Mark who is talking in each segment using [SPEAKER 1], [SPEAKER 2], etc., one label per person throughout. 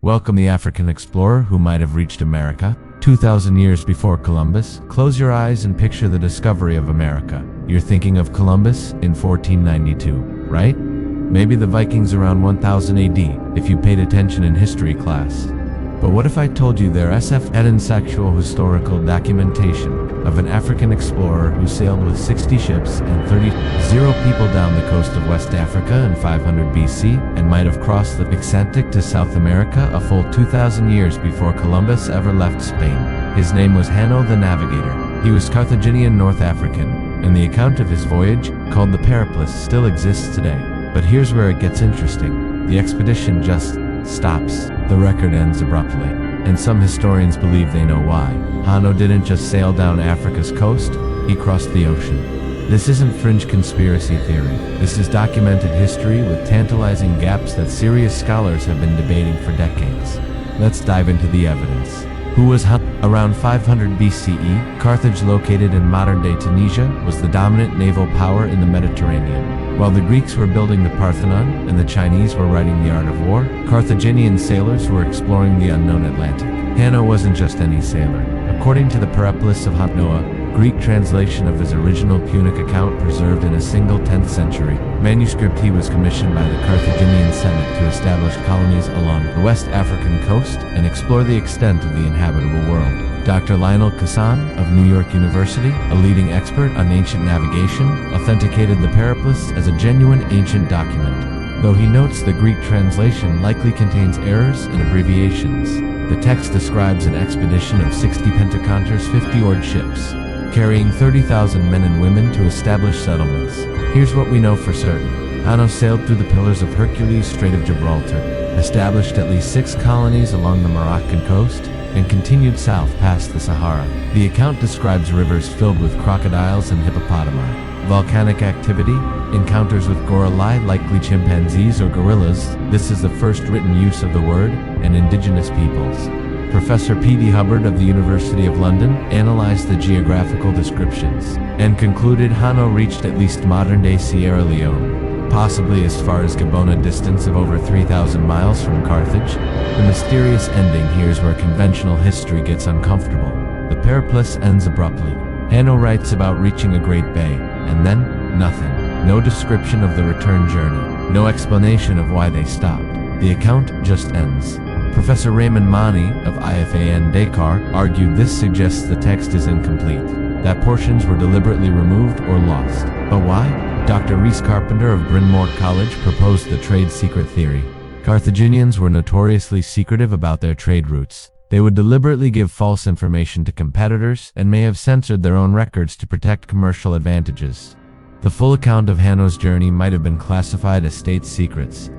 [SPEAKER 1] Welcome the African explorer who might have reached America 2,000 years before Columbus. Close your eyes and picture the discovery of America. You're thinking of Columbus in 1492, right? Maybe the Vikings around 1000 AD, if you paid attention in history class. But what if I told you there had actual historical documentation of an African explorer who sailed with 60 ships and 30 people down the coast of West Africa in 500 BC and might have crossed the Atlantic to South America a full 2,000 years before Columbus ever left Spain? His name was Hanno the Navigator. He was Carthaginian North African, and the account of his voyage, called the Periplus, still exists today. But here's where it gets interesting. The expedition just stops. The record ends abruptly, and some historians believe they know why. Hanno didn't just sail down Africa's coast, he crossed the ocean. This isn't fringe conspiracy theory. This is documented history with tantalizing gaps that serious scholars have been debating for decades. Let's dive into the evidence. Who was Hanno? Around 500 BCE, Carthage, located in modern-day Tunisia, was the dominant naval power in the Mediterranean. While the Greeks were building the Parthenon and the Chinese were writing the art of war, Carthaginian sailors were exploring the unknown Atlantic. Hanno wasn't just any sailor. According to the Periplus of Hanno, a Greek translation of his original Punic account preserved in a single 10th century manuscript, he was commissioned by the Carthaginian Senate to establish colonies along the West African coast and explore the extent of the inhabitable world. Dr. Lionel Casson of New York University, a leading expert on ancient navigation, authenticated the Periplus as a genuine ancient document. Though he notes the Greek translation likely contains errors and abbreviations, the text describes an expedition of 60 Pentaconters, 50 oared ships, carrying 30,000 men and women to establish settlements. Here's what we know for certain. Hanno sailed through the Pillars of Hercules, Strait of Gibraltar, established at least 6 colonies along the Moroccan coast, and continued south past the Sahara. The account describes rivers filled with crocodiles and hippopotami, volcanic activity, encounters with gorilla, likely chimpanzees or gorillas. This is the first written use of the word, and indigenous peoples. Professor P.D. Hubbard of the University of London analyzed the geographical descriptions and concluded Hanno reached at least modern-day Sierra Leone, possibly as far as Gabon, a distance of over 3,000 miles from Carthage. The mysterious ending here's where conventional history gets uncomfortable. The Periplus ends abruptly. Hanno writes about reaching a great bay, and then nothing. No description of the return journey, no explanation of why they stopped. The account just ends. Professor Raymond Mani of IFAN Dakar argued this suggests the text is incomplete, that portions were deliberately removed or lost. But why? Dr. Rhys Carpenter of Bryn Mawr College proposed the trade secret theory. Carthaginians were notoriously secretive about their trade routes. They would deliberately give false information to competitors and may have censored their own records to protect commercial advantages. The full account of Hanno's journey might have been classified as state secrets,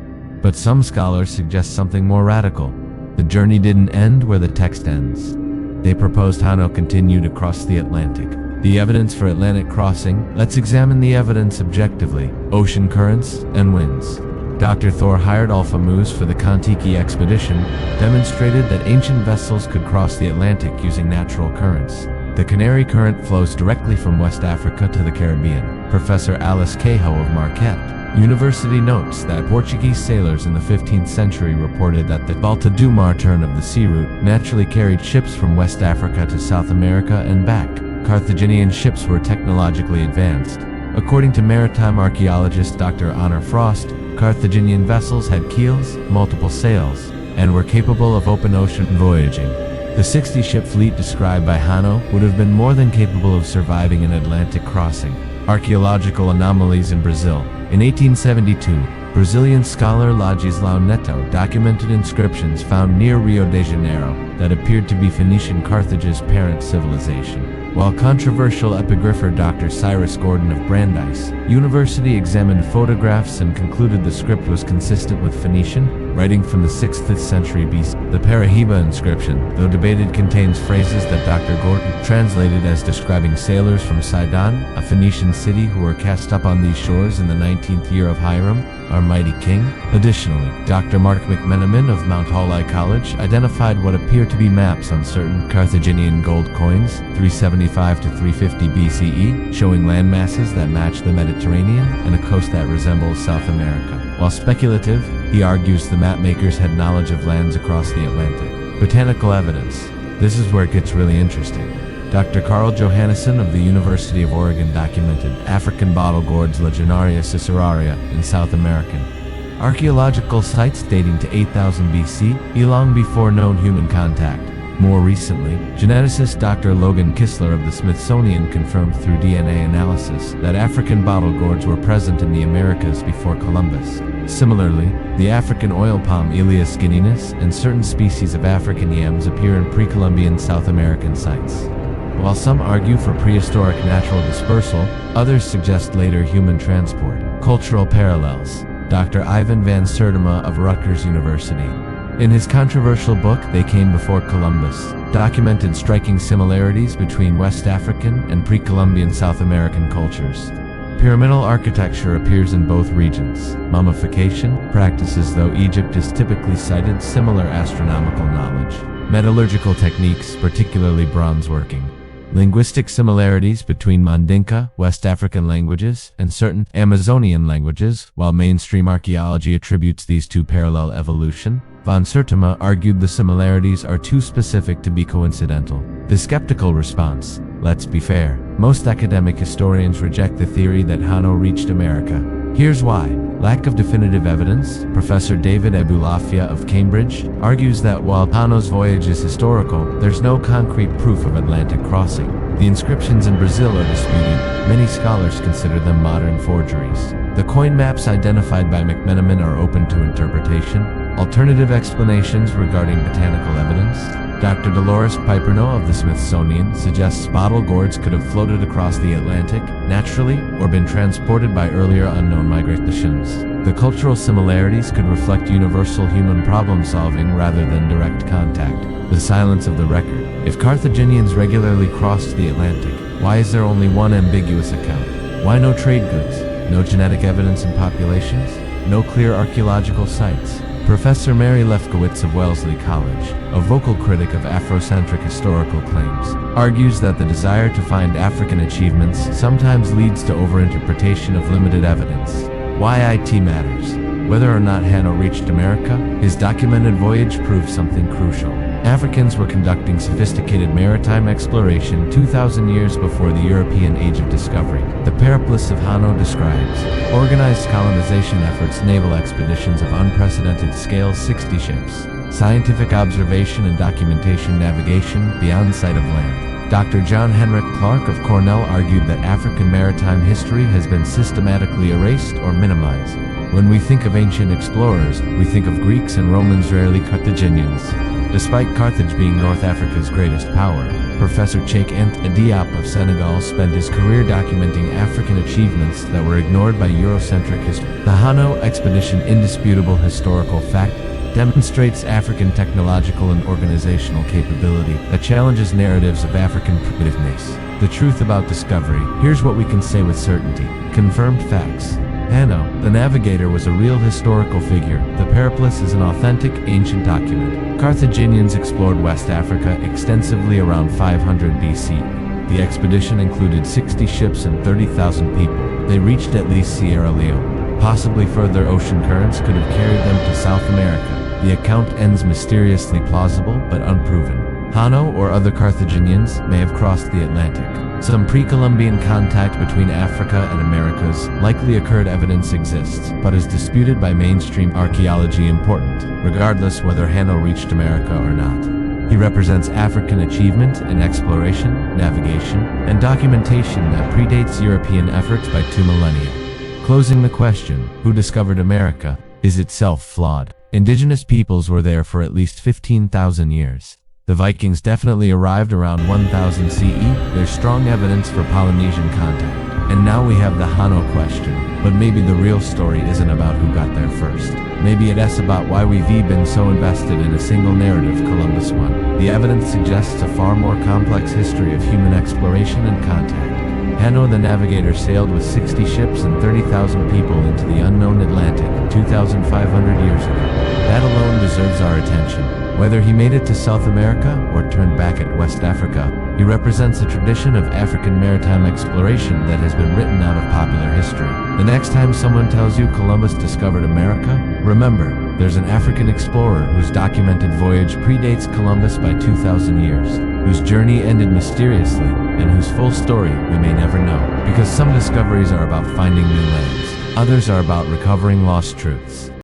[SPEAKER 1] but some scholars suggest something more radical. The journey didn't end where the text ends. They proposed Hanno continued across the Atlantic. The evidence for Atlantic crossing. Let's examine the evidence objectively. Ocean currents and winds. Dr. Thor hired Alpha Moose for the Kon-Tiki expedition, demonstrated that ancient vessels could cross the Atlantic using natural currents. The Canary Current flows directly from West Africa to the Caribbean. Professor Alice Cahill of Marquette University notes that Portuguese sailors in the 15th century reported that the Volta do Mar turn of the sea route naturally carried ships from West Africa to South America and back. Carthaginian ships were technologically advanced. According to maritime archaeologist Dr. Honor Frost, Carthaginian vessels had keels, multiple sails, and were capable of open ocean voyaging. The 60-ship fleet described by Hanno would have been more than capable of surviving an Atlantic crossing. Archaeological anomalies in Brazil. In 1872, Brazilian scholar Ladislao Neto documented inscriptions found near Rio de Janeiro that appeared to be Phoenician Carthage's parent civilization. While controversial epigrapher Dr. Cyrus Gordon of Brandeis University examined photographs and concluded the script was consistent with Phoenician, writing from the 6th century BC. The Parahiba inscription, though debated, contains phrases that Dr. Gordon translated as describing sailors from Sidon, a Phoenician city who were cast up on these shores in the 19th year of Hiram, our mighty king. Additionally, Dr. Mark McMenamin of Mount Holly College identified what appear to be maps on certain Carthaginian gold coins, 375 to 350 BCE, showing land masses that match the Mediterranean and a coast that resembles South America. While speculative, he argues the mapmakers had knowledge of lands across the Atlantic. Botanical evidence. This is where it gets really interesting. Dr. Carl Johannesson of the University of Oregon documented African bottle gourds Legionaria ciceraria in South American archaeological sites dating to 8000 BC, long before known human contact. More recently, geneticist Dr. Logan Kistler of the Smithsonian confirmed through DNA analysis that African bottle gourds were present in the Americas before Columbus. Similarly, the African oil palm Elaeus guineanus and certain species of African yams appear in pre-Columbian South American sites. While some argue for prehistoric natural dispersal, others suggest later human transport. Cultural parallels. Dr. Ivan van Sertima of Rutgers University, in his controversial book They Came Before Columbus, documented striking similarities between West African and pre-Columbian South American cultures. Pyramidal architecture appears in both regions. Mummification practices, though Egypt is typically cited, similar astronomical knowledge. Metallurgical techniques, particularly bronze working. Linguistic similarities between Mandinka, West African languages, and certain Amazonian languages. While mainstream archaeology attributes these to parallel evolution, Van Sertima argued the similarities are too specific to be coincidental. The skeptical response. Let's be fair. Most academic historians reject the theory that Hanno reached America. Here's why. Lack of definitive evidence. Professor David Abulafia of Cambridge argues that while Hanno's voyage is historical, there's no concrete proof of Atlantic crossing. The inscriptions in Brazil are disputed. Many scholars consider them modern forgeries. The coin maps identified by McMenamin are open to interpretation. Alternative explanations regarding botanical evidence. Dr. Dolores Piperno of the Smithsonian suggests bottle gourds could have floated across the Atlantic naturally or been transported by earlier unknown migrations. The cultural similarities could reflect universal human problem-solving rather than direct contact. The silence of the record. If Carthaginians regularly crossed the Atlantic, why is there only one ambiguous account? Why no trade goods? No genetic evidence in populations? No clear archaeological sites? Professor Mary Lefkowitz of Wellesley College, a vocal critic of Afrocentric historical claims, argues that the desire to find African achievements sometimes leads to overinterpretation of limited evidence. Why IT matters. Whether or not Hanno reached America, his documented voyage proves something crucial. Africans were conducting sophisticated maritime exploration 2,000 years before the European Age of Discovery. The Periplus of Hanno describes organized colonization efforts, naval expeditions of unprecedented scale, 60 ships, scientific observation and documentation, navigation beyond sight of land. Dr. John Henrik Clark of Cornell argued that African maritime history has been systematically erased or minimized. When we think of ancient explorers, we think of Greeks and Romans, rarely Carthaginians. Despite Carthage being North Africa's greatest power, Professor Cheikh Anta Diop of Senegal spent his career documenting African achievements that were ignored by Eurocentric history. The Hanno expedition, indisputable historical fact, demonstrates African technological and organizational capability that challenges narratives of African primitiveness. The truth about discovery. Here's what we can say with certainty. Confirmed facts. Hanno, the Navigator, was a real historical figure. The Periplus is an authentic, ancient document. Carthaginians explored West Africa extensively around 500 BC. The expedition included 60 ships and 30,000 people. They reached at least Sierra Leone. Possibly further ocean currents could have carried them to South America. The account ends mysteriously plausible but unproven. Hanno or other Carthaginians may have crossed the Atlantic. Some pre-Columbian contact between Africa and Americas likely occurred. Evidence exists, but is disputed by mainstream archaeology. Important, regardless whether Hanno reached America or not. He represents African achievement in exploration, navigation, and documentation that predates European efforts by 2 millennia. Closing the question, who discovered America, is itself flawed. Indigenous peoples were there for at least 15,000 years. The Vikings definitely arrived around 1000 CE. There's strong evidence for Polynesian contact. And now we have the Hanno question. But maybe the real story isn't about who got there first. Maybe it's about why we've been so invested in a single narrative, Columbus won. The evidence suggests a far more complex history of human exploration and contact. Hanno the Navigator sailed with 60 ships and 30,000 people into the unknown Atlantic 2,500 years ago. That alone deserves our attention. Whether he made it to South America or turned back at West Africa, he represents a tradition of African maritime exploration that has been written out of popular history. The next time someone tells you Columbus discovered America, remember, there's an African explorer whose documented voyage predates Columbus by 2,000 years, whose journey ended mysteriously, and whose full story we may never know. Because some discoveries are about finding new lands, others are about recovering lost truths.